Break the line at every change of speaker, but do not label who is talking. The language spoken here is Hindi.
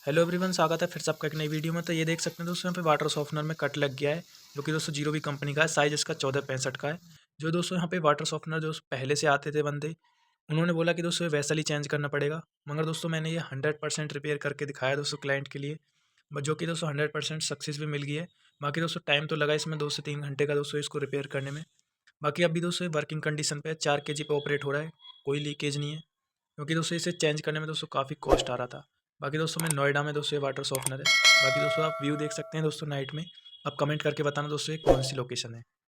हेलो एवरीवन, स्वागत है फिर से आपका एक नई वीडियो में। तो ये देख सकते हैं दोस्तों, यहाँ पे वाटर सॉफ्टनर में कट लग गया है, जो कि दोस्तों जीरो भी कंपनी का है। साइज इसका 1465 का है। जो दोस्तों यहाँ पे वाटर सॉफ्टनर जो पहले से आते थे बंदे, उन्होंने बोला कि दोस्तों वैसा ही चेंज करना पड़ेगा। मगर दोस्तों मैंने ये 100% रिपेयर करके दिखाया दोस्तों क्लाइंट के लिए, जो कि दोस्तों 100% सक्सेस भी मिल गई है। बाकी दोस्तों टाइम तो लगा इसमें 2 से 3 घंटे का दोस्तों इसको रिपेयर करने में। बाकी अभी दोस्तों वर्किंग कंडीशन पे 4 kg पे ऑपरेट हो रहा है, कोई लीकेज नहीं है। क्योंकि दोस्तों इसे चेंज करने में दोस्तों काफ़ी कॉस्ट आ रहा था। बाकी दोस्तों मैं नोएडा में दोस्तों ये वाटर सॉफ्टनर है। बाकी दोस्तों आप व्यू देख सकते हैं दोस्तों नाइट में। आप कमेंट करके बताना दोस्तों ये कौन सी लोकेशन है।